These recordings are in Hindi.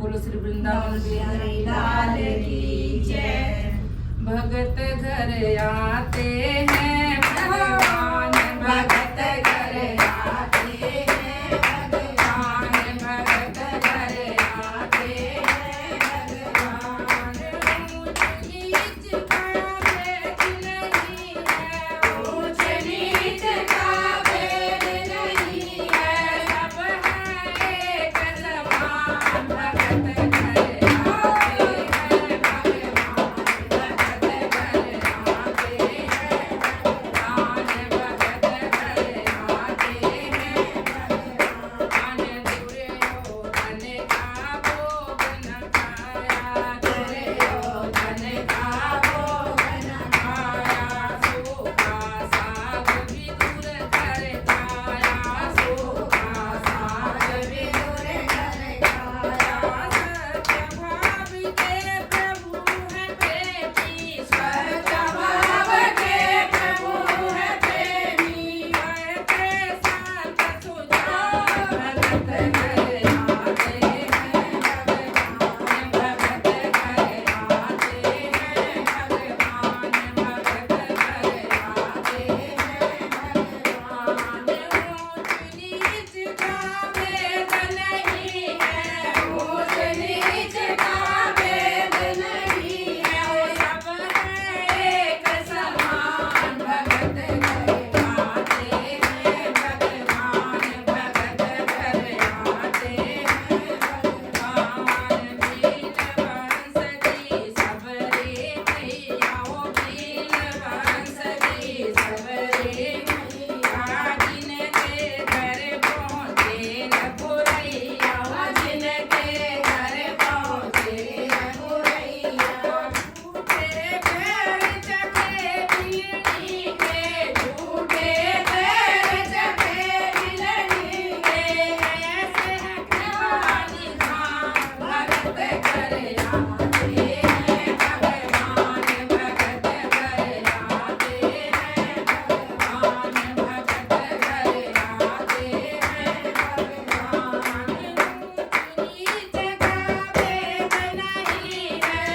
बोलो श्री वृंदावन बिहारी लाल की जय। भगत घर आते हैं भगवान, भगत घर आते हैं भगवान, भगत घर आते हैं भगवान। ऊंच नीच का भेद नहीं है, ऊंच नीच का भेद नहीं है, सब है एक समान। भगत घर आते हैं भगवान, भगत घर आते हैं भगवान, भगत घर आते हैं भगवान। दुर्योधन का भोग न खाया, दुर्योधन का भोग न खाया, सूखा साग भी दूर कर खाया, सूखा साग भी दूर कर खाया। सत्यभाव के प्रभु है प्रेमी, सत्यभाव के प्रभु है प्रेमी, कहते संत सुजान। भगत घर आते हैं भगवान, भगत घर आते हैं भगवान, भगत घर आते हैं भगवान। ऊंच नीच का भेद नहीं है, ऊंच नीच का भेद नहीं है, वो सब है एक समान। भगत घर आते हैं भगवान, भगत घर आते हैं भगवान। भील वंश की सबरी मैया, ओ भील वंश की सबरी मैया, जिनके घर पहुँचे रघुरैया, जिनके घर पहुँचे रघुरैया। झूठे पैर चखे बिलनी के, झूठे पैर चखे बिलनी के, ऐसे है कहानी धाम। भगत घर आते हैं भगवान, भगत घर आते हैं भगवान, भगत घर आते हैं भगवान। ऊंच नीच का भेद नहीं है,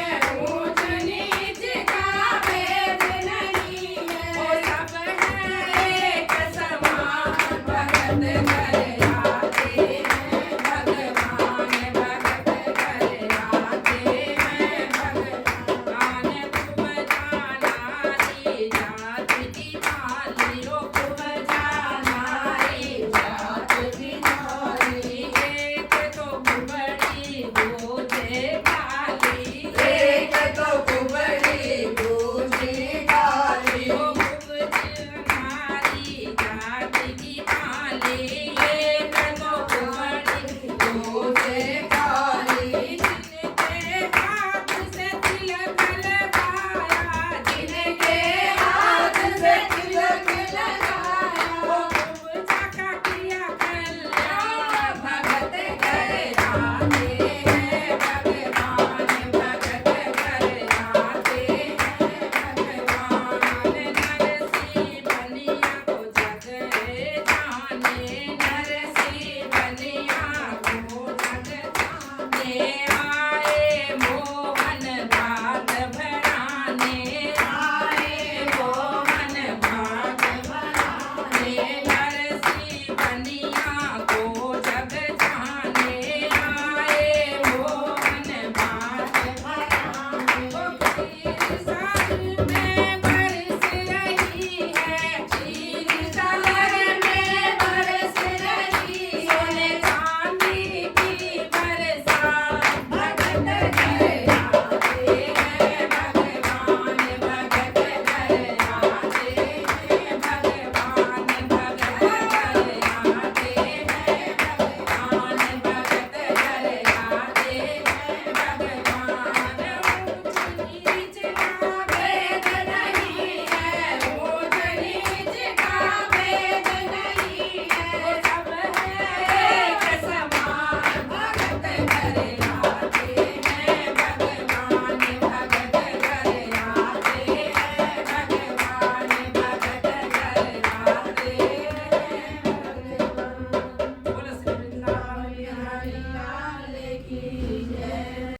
ऊंच नीच का भेद नहीं है, वो सब है एक समान। भगत घर आते हैं भगवान, भगत घर आते हैं भगवान। खूब जाना री जात की माली, ओ खूब जाना री जात की माली, एक तो कुबड़ी दूजे काली, एक तो कुबड़ी दूजे काली, ओ खूब नारी जात की माली, एक तो कुबड़ी दूजे काली। जिनके हाथ से तिलक लगाया, जिनके हाथ से तिलक लगाया, वो खूब जाका किया कल्याण। भगत घर आते हैं भगवान, भगत घर आते हैं भगवान। नरसी बनिया को जग जाने, नरसी बनिया को जग जाने,